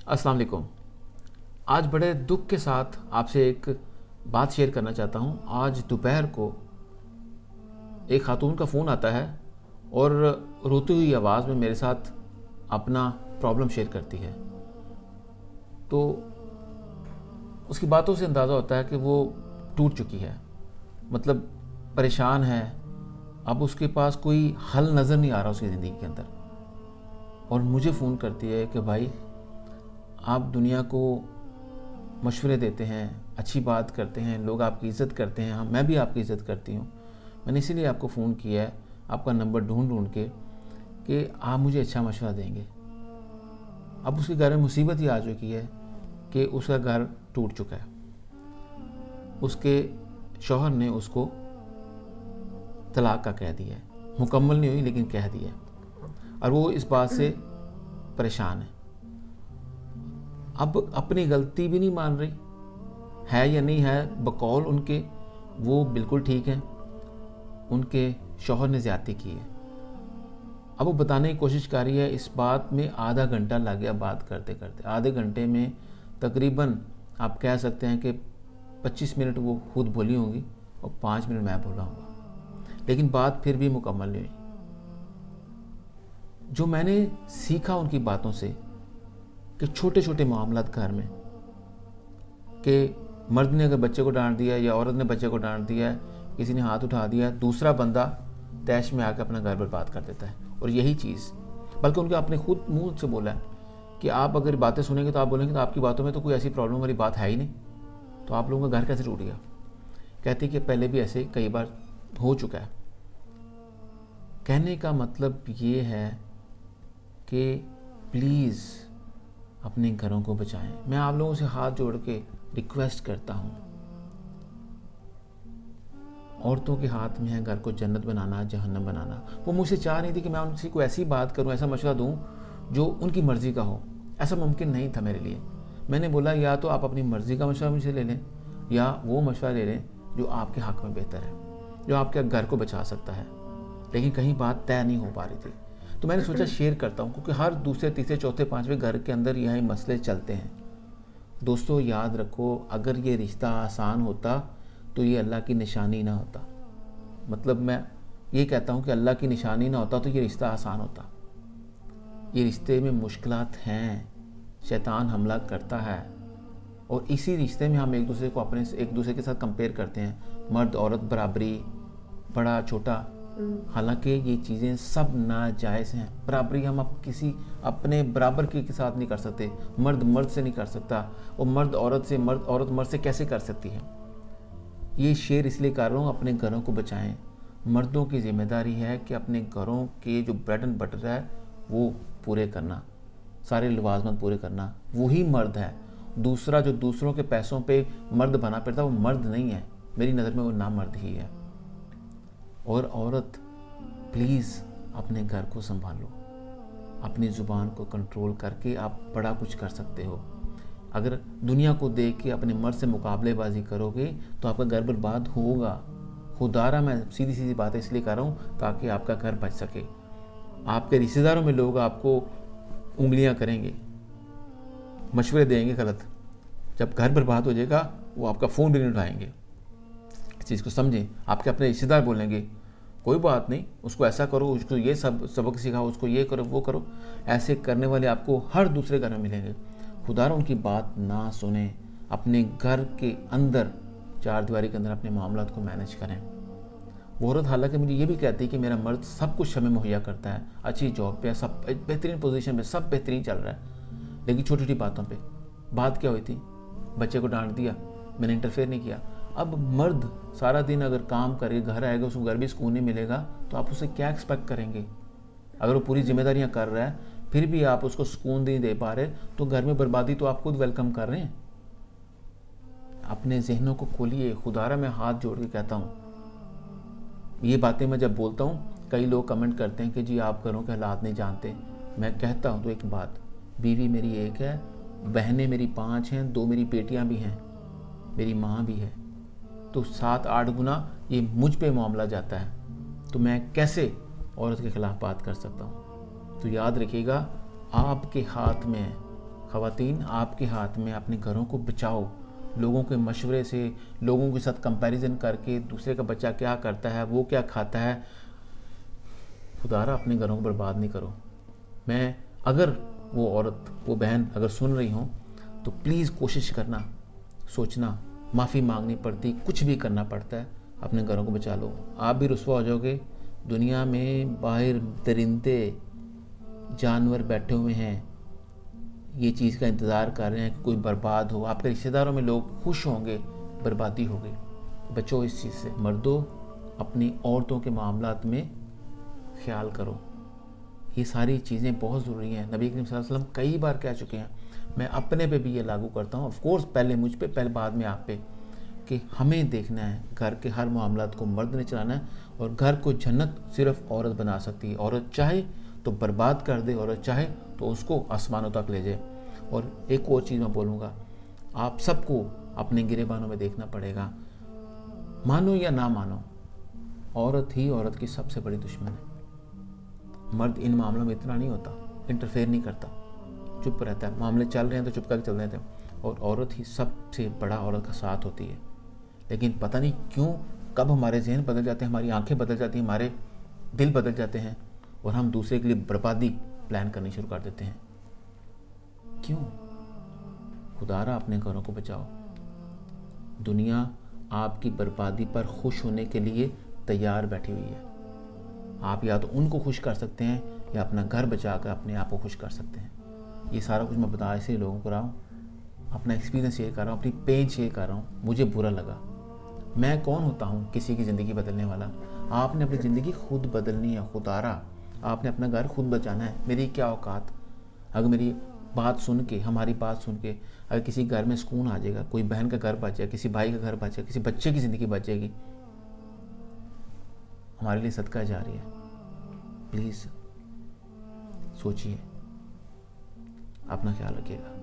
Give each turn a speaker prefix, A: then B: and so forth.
A: अस्सलाम वालेकुम। आज बड़े दुख के साथ आपसे एक बात शेयर करना चाहता हूँ। आज दोपहर को एक खातून का फ़ोन आता है और रोती हुई आवाज़ में मेरे साथ अपना प्रॉब्लम शेयर करती है। तो उसकी बातों से अंदाज़ा होता है कि वो टूट चुकी है, मतलब परेशान है। अब उसके पास कोई हल नज़र नहीं आ रहा उसकी ज़िंदगी के अंदर, और मुझे फ़ोन करती है कि भाई आप दुनिया को मशवरे देते हैं, अच्छी बात करते हैं, लोग आपकी इज़्ज़त करते हैं, मैं भी आपकी इज़्ज़त करती हूँ। मैंने इसीलिए आपको फ़ोन किया है, आपका नंबर ढूंढ के, कि आप मुझे अच्छा मशवरा देंगे। अब उसके घर में मुसीबत ही आ चुकी है कि उसका घर टूट चुका है। उसके शौहर ने उसको तलाक का कह दिया है, मुकम्मल नहीं हुई लेकिन कह दिया है, और वो इस बात से परेशान है। अब अपनी गलती भी नहीं मान रही है या नहीं है, बकौल उनके वो बिल्कुल ठीक है, उनके शौहर ने ज़्यादती की है। अब वो बताने की कोशिश कर रही है। इस बात में आधा घंटा लग गया बात करते करते। आधे घंटे में तकरीबन आप कह सकते हैं कि 25 मिनट वो खुद बोली होंगी और 5 मिनट मैं बोला हूँगा, लेकिन बात फिर भी मुकम्मल नहीं हुई। जो मैंने सीखा उनकी बातों से कि छोटे छोटे मामलात घर में, कि मर्द ने अगर बच्चे को डांट दिया या औरत ने बच्चे को डांट दिया, किसी ने हाथ उठा दिया, दूसरा बंदा तैश में आकर अपना घर बर्बाद कर देता है। और यही चीज़ बल्कि उनके अपने खुद मुंह से बोला है कि आप अगर बातें सुनेंगे तो आप बोलेंगे तो आपकी बातों में तो कोई ऐसी प्रॉब्लम वाली बात है ही नहीं, तो आप लोगों का घर कैसे टूट गया। कहती कि पहले भी ऐसे कई बार हो चुका है। कहने का मतलब ये है कि प्लीज़ अपने घरों को बचाएं। मैं आप लोगों से हाथ जोड़ के रिक्वेस्ट करता हूँ, औरतों के हाथ में है घर को जन्नत बनाना जहन्नम बनाना। वो मुझसे चाह नहीं थी कि मैं उनसे कोई ऐसी बात करूँ, ऐसा मशवरा दूँ जो उनकी मर्ज़ी का हो। ऐसा मुमकिन नहीं था मेरे लिए। मैंने बोला या तो आप अपनी मर्ज़ी का मशवरा मुझसे ले लें, या वो मशवरा ले लें जो आपके हक़ में बेहतर है, जो आपके घर को बचा सकता है। लेकिन कहीं बात तय नहीं हो पा रही थी, तो मैंने सोचा शेयर करता हूँ, क्योंकि हर दूसरे तीसरे चौथे पांचवें घर के अंदर यही मसले चलते हैं। दोस्तों याद रखो, अगर ये रिश्ता आसान होता तो ये अल्लाह की निशानी ना होता। मतलब मैं ये कहता हूँ कि अल्लाह की निशानी ना होता तो ये रिश्ता आसान होता। ये रिश्ते में मुश्किलात हैं, शैतान हमला करता है, और इसी रिश्ते में हम एक दूसरे के साथ कंपेयर करते हैं, मर्द औरत बराबरी, बड़ा छोटा। हालांकि ये चीज़ें सब नाजायज़ हैं। बराबरी हम किसी अपने बराबर के साथ नहीं कर सकते। मर्द मर्द से नहीं कर सकता, और मर्द औरत मर्द से कैसे कर सकती है। ये शेर इसलिए कर रहा हूँ, अपने घरों को बचाएं। मर्दों की जिम्मेदारी है कि अपने घरों के जो ब्रेड एंड बटर है वो पूरे करना, सारे लवाजमत पूरे करना, वही मर्द है। दूसरा जो दूसरों के पैसों पे मर्द बना फिरता वो मर्द नहीं है, मेरी नज़र में वो ना मर्द ही है। और औरत प्लीज़ अपने घर को संभालो, अपनी ज़ुबान को कंट्रोल करके आप बड़ा कुछ कर सकते हो। अगर दुनिया को देख के अपने मर्द से मुकाबलेबाजी करोगे तो आपका घर बर्बाद होगा। खुदारा मैं सीधी सीधी बातें इसलिए कर रहा हूँ ताकि आपका घर बच सके। आपके रिश्तेदारों में लोग आपको उंगलियाँ करेंगे, मशवरे देंगे गलत। जब घर बर्बाद हो जाएगा वो आपका फ़ोन भी नहीं उठाएंगे। इस चीज़ को समझें। आपके अपने रिश्तेदार बोलेंगे कोई बात नहीं, उसको ऐसा करो, उसको ये सबक सिखाओ, उसको ये करो वो करो। ऐसे करने वाले आपको हर दूसरे घर में मिलेंगे। खुदारा उनकी बात ना सुने, अपने घर के अंदर चार दीवारी के अंदर अपने मामलात को मैनेज करें। वो औरत हालांकि मुझे ये भी कहती है कि मेरा मर्द सब कुछ हमें मुहैया करता है, अच्छी जॉब पे, सब बेहतरीन पोजीशन पे, सब बेहतरीन चल रहा है, लेकिन छोटी छोटी बातों पे। बात क्या हुई थी, बच्चे को डांट दिया, मैंने इंटरफेयर नहीं किया। अब मर्द सारा दिन अगर काम करे, घर आएगा, उसको घर भी सुकून नहीं मिलेगा, तो आप उससे क्या एक्सपेक्ट करेंगे। अगर वो पूरी जिम्मेदारियां कर रहा है फिर भी आप उसको सुकून नहीं दे पा रहे, तो घर में बर्बादी तो आप खुद वेलकम कर रहे हैं। अपने जहनों को खोलिए। खुदारा मैं हाथ जोड़ के कहता हूँ, ये बातें मैं जब बोलता हूँ कई लोग कमेंट करते हैं कि जी आप घरों के हालात नहीं जानते। मैं कहता हूँ तो एक बात, बीवी मेरी एक है, बहनें मेरी 5 हैं, 2 मेरी बेटियाँ भी हैं, मेरी माँ भी है, तो 7-8 गुना ये मुझ पे मामला जाता है, तो मैं कैसे औरत के खिलाफ बात कर सकता हूँ। तो याद रखिएगा, आपके हाथ में है ख़वातीन आप के हाथ में, अपने घरों को बचाओ। लोगों के मशवरे से, लोगों के साथ कंपैरिजन करके दूसरे का बच्चा क्या करता है, वो क्या खाता है, खुदारा अपने घरों को बर्बाद नहीं करो। मैं अगर वो औरत, वो बहन अगर सुन रही हो तो प्लीज़ कोशिश करना, सोचना, माफ़ी मांगनी पड़ती, कुछ भी करना पड़ता है, अपने घरों को बचा लो। आप भी रुसवा हो जाओगे। दुनिया में बाहर दरिंदे जानवर बैठे हुए हैं, ये चीज़ का इंतज़ार कर रहे हैं कि कोई बर्बाद हो। आपके रिश्तेदारों में लोग खुश होंगे, बर्बादी हो गई। बचो इस चीज़ से। मर्दों, अपनी औरतों के मामलात में ख्याल करो। ये सारी चीज़ें बहुत ज़रूरी हैं। नबी करीम सल्लल्लाहु अलैहि वसल्लम कई बार कह चुके हैं, मैं अपने पे भी ये लागू करता हूँ, ऑफ कोर्स पहले मुझ पे, पहले बाद में आप पे, कि हमें देखना है घर के हर मामलात को मर्द ने चलाना है, और घर को जन्नत सिर्फ औरत बना सकती है। औरत चाहे तो बर्बाद कर दे, औरत चाहे तो उसको आसमानों तक ले जाए। और एक और चीज़ मैं बोलूँगा, आप सबको अपने गिरेबानों में देखना पड़ेगा। मानो या ना मानो, औरत ही औरत की सबसे बड़ी दुश्मन है। मर्द इन मामलों में इतना नहीं होता, इंटरफेयर नहीं करता, चुप रहता है। मामले चल रहे हैं तो चुप करके चल रहे थे। और औरत ही सबसे बड़ा औरत का साथ होती है। लेकिन पता नहीं क्यों, कब हमारे जहन बदल जाते हैं, हमारी आंखें बदल जाती हैं, हमारे दिल बदल जाते हैं, और हम दूसरे के लिए बर्बादी प्लान करनी शुरू कर देते हैं। क्यों? खुदारा अपने घरों को बचाओ। दुनिया आपकी बर्बादी पर खुश होने के लिए तैयार बैठी हुई है। आप या तो उनको खुश कर सकते हैं, या अपना घर बचा कर अपने आप को खुश कर सकते हैं। ये सारा कुछ मैं बता इसलिए लोगों को रहा हूँ, अपना एक्सपीरियंस शेयर कर रहा हूँ, अपनी पेन शेयर कर रहा हूँ। मुझे बुरा लगा। मैं कौन होता हूँ किसी की ज़िंदगी बदलने वाला? आपने अपनी ज़िंदगी खुद बदलनी है। खुदारा, आपने अपना घर खुद बचाना है। मेरी क्या औकात? अगर मेरी बात सुन के, हमारी बात सुन के अगर किसी घर में सुकून आ जाएगा, कोई बहन का घर बच जाए, किसी भाई का घर बच जाए, किसी बच्चे की ज़िंदगी बच जाएगी, हमारे लिए सदका जा रही है। प्लीज़ सोचिए, अपना ख्याल रखिएगा।